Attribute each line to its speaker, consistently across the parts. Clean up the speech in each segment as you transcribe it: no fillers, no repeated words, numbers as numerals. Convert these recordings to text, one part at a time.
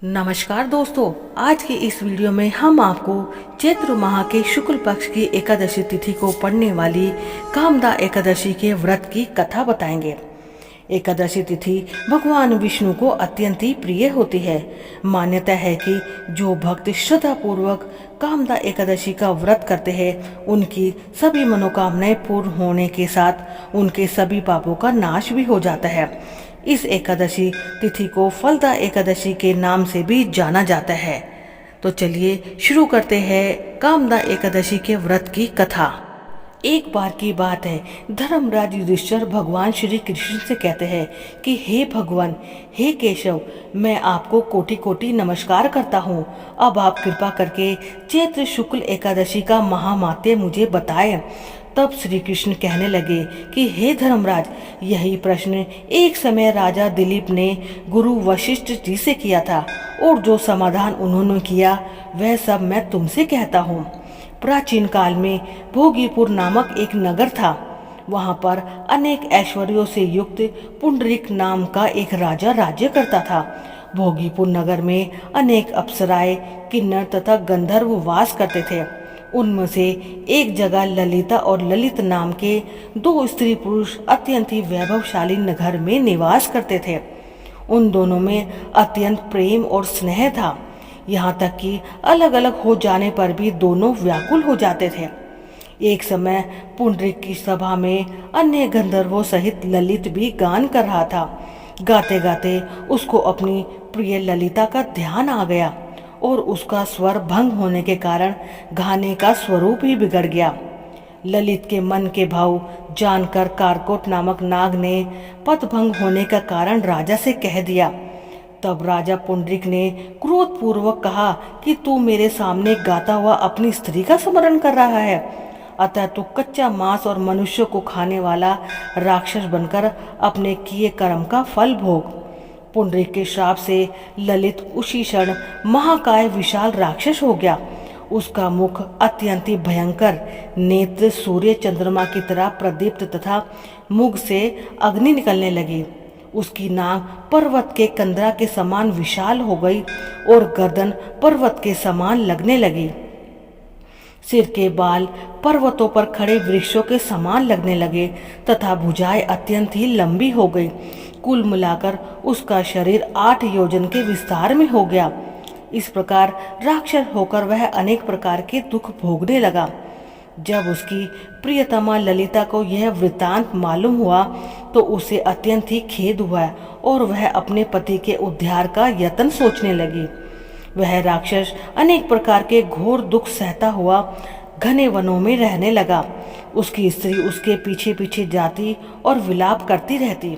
Speaker 1: नमस्कार दोस्तों, आज की इस वीडियो में हम आपको चैत्र माह के शुक्ल पक्ष की एकादशी तिथि को पड़ने वाली कामदा एकादशी के व्रत की कथा बताएंगे। एकादशी तिथि भगवान विष्णु को अत्यंत ही प्रिय होती है। मान्यता है कि जो भक्त श्रद्धा पूर्वक कामदा एकादशी का व्रत करते हैं, उनकी सभी मनोकामनाएं पूर्ण होने के साथ उनके सभी पापों का नाश भी हो जाता है। इस एकादशी तिथि को फलदा एकादशी के नाम से भी जाना जाता है। तो चलिए शुरू करते हैं कामदा एकादशी के व्रत की कथा। एक बार की बात है, धर्मराज युधिष्ठिर भगवान श्री कृष्ण से कहते हैं कि हे भगवान, हे केशव, मैं आपको कोटि कोटि नमस्कार करता हूँ। अब आप कृपा करके चैत्र शुक्ल एकादशी का महामात्य मुझे बताएं। तब श्री कृष्ण कहने लगे कि हे धर्मराज, यही प्रश्न एक समय राजा दिलीप ने गुरु वशिष्ठ जी से किया था, और जो समाधान उन्होंने किया वह सब मैं तुमसे कहता हूँ। प्राचीन काल में भोगीपुर नामक एक नगर था। वहाँ पर अनेक ऐश्वर्यों से युक्त पुंडरीक नाम का एक राजा राज्य करता था। भोगीपुर नगर में अनेक अप्सराएं, किन्नर तथा गंधर्व वास करते थे। उनमें से एक जगह ललिता और ललित नाम के दो स्त्री पुरुष अत्यंत ही वैभवशाली नगर में निवास करते थे। उन दोनों में अत्यंत प्रेम और स्नेह था, यहाँ तक कि अलग अलग हो जाने पर भी दोनों व्याकुल हो जाते थे। एक समय पुंडरीक की सभा में अन्य गंधर्वों सहित ललित भी गान कर रहा था। गाते गाते उसको अपनी प्रिय ललिता का ध्यान आ गया, और उसका स्वर भंग होने के कारण गाने का स्वरूप ही बिगड़ गया। ललित के मन के भाव जानकर कारकोट नामक नाग ने पद भंग होने का कारण राजा से कह दिया। तब राजा पुंडरीक ने क्रोध पूर्वक कहा कि तू मेरे सामने गाता हुआ अपनी स्त्री का स्मरण कर रहा है, अतः तू कच्चा मांस और मनुष्य को खाने वाला राक्षस बनकर अपने किए कर्म का फल भोग। पुंडरीक के श्राप से ललित उसी क्षण महाकाय विशाल राक्षस हो गया। उसका मुख अत्यंत ही भयंकर, नेत्र सूर्य चंद्रमा की तरह प्रदीप्त तथा मुख से अग्नि निकलने लगी। उसकी नाक पर्वत के कंदरा के समान विशाल हो गई और गर्दन पर्वत के समान लगने लगी। सिर के बाल पर्वतों पर खड़े वृक्षों के समान लगने लगे तथा भुजाएं अत्यंत ही लंबी हो गई। कुल मिलाकर उसका शरीर 8 योजन के विस्तार में हो गया। इस प्रकार राक्षस होकर वह अनेक प्रकार के दुख भोगने लगा। जब उसकी प्रियतमा ललिता को यह वृतांत मालूम हुआ तो उसे अत्यंत ही खेद हुआ और वह अपने पति के उद्धार का यत्न सोचने लगी। वह राक्षस अनेक प्रकार के घोर दुख सहता हुआ घने वनों में रहने लगा। उसकी स्त्री उसके पीछे पीछे जाती और विलाप करती रहती।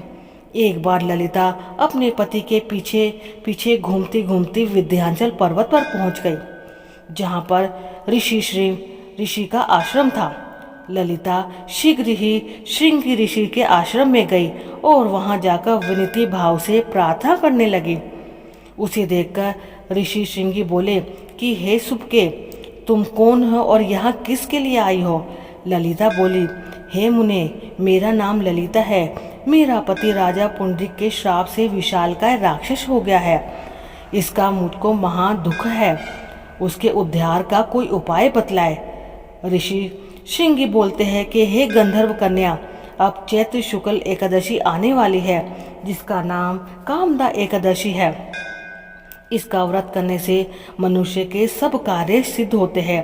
Speaker 1: एक बार ललिता अपने पति के पीछे पीछे घूमती घूमती विंध्याचल पर्वत पर पहुंच गई, जहां पर ऋषि का आश्रम था। ललिता शीघ्र ही श्रृंगी ऋषि के आश्रम में गई और वहां जाकर विनती भाव से प्रार्थना करने लगी। उसे देखकर ऋषि श्रृंगी बोले कि हे सुबके, तुम कौन हो और यहाँ किसके लिए आई हो? ललिता बोली, हे मुने, मेरा नाम ललिता है। मेरा पति राजा पुंडरीक के श्राप से विशालकाय राक्षस हो गया है। इसका मुझको महा दुख है। उसके उद्धार का कोई उपाय बतलाए। ऋषि श्रृंगी बोलते हैं कि हे गंधर्व कन्या, अब चैत्र शुक्ल एकादशी आने वाली है, जिसका नाम कामदा एकादशी है। इसका व्रत करने से मनुष्य के सब कार्य सिद्ध होते हैं।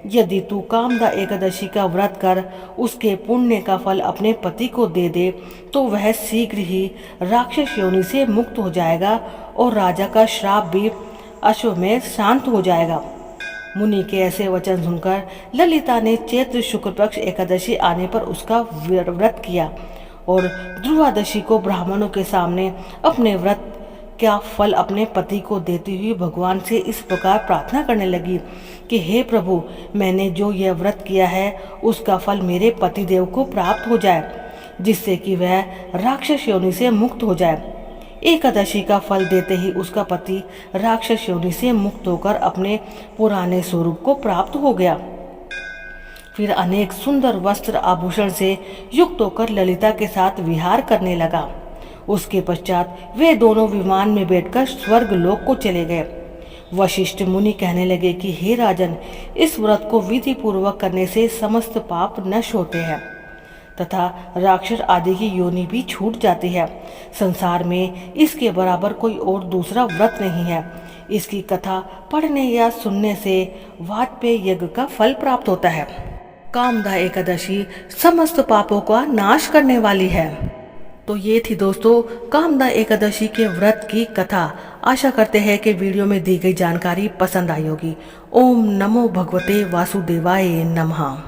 Speaker 1: यदि तू कामदा एकादशी का व्रत कर उसके पुण्य का फल अपने पति को दे दे तो वह शीघ्र ही राक्षस योनि से मुक्त हो जाएगा और राजा का श्राप भी अश्व में शांत हो जाएगा। मुनि के ऐसे वचन सुनकर ललिता ने चैत्र शुक्ल पक्ष एकादशी आने पर उसका व्रत किया और ध्रुवादशी को ब्राह्मणों के सामने अपने व्रत क्या फल अपने पति को देती हुई भगवान से इस प्रकार प्रार्थना करने लगी कि हे प्रभु, मैंने जो यह व्रत किया है उसका फल मेरे पतिदेव को प्राप्त हो जाए, जिससे कि वह राक्षस योनि से मुक्त हो जाए। एकादशी का फल देते ही उसका पति राक्षस योनि से मुक्त होकर अपने पुराने स्वरूप को प्राप्त हो गया। फिर अनेक सुंदर वस्त्र आभूषण से युक्त होकर ललिता के साथ विहार करने लगा। उसके पश्चात वे दोनों विमान में बैठकर स्वर्ग लोक को चले गए। वशिष्ठ मुनि कहने लगे कि हे राजन, इस व्रत को विधि पूर्वक करने से समस्त पाप नष्ट होते हैं तथा राक्षस आदि की योनि भी छूट जाती है। संसार में इसके बराबर कोई और दूसरा व्रत नहीं है। इसकी कथा पढ़ने या सुनने से वाजपेयी यज्ञ का फल प्राप्त होता है। कामदा एकादशी समस्त पापों का नाश करने वाली है। तो ये थी दोस्तों कामदा एकादशी के व्रत की कथा। आशा करते हैं कि वीडियो में दी गई जानकारी पसंद आई होगी। ओम नमो भगवते वासुदेवाय नमः।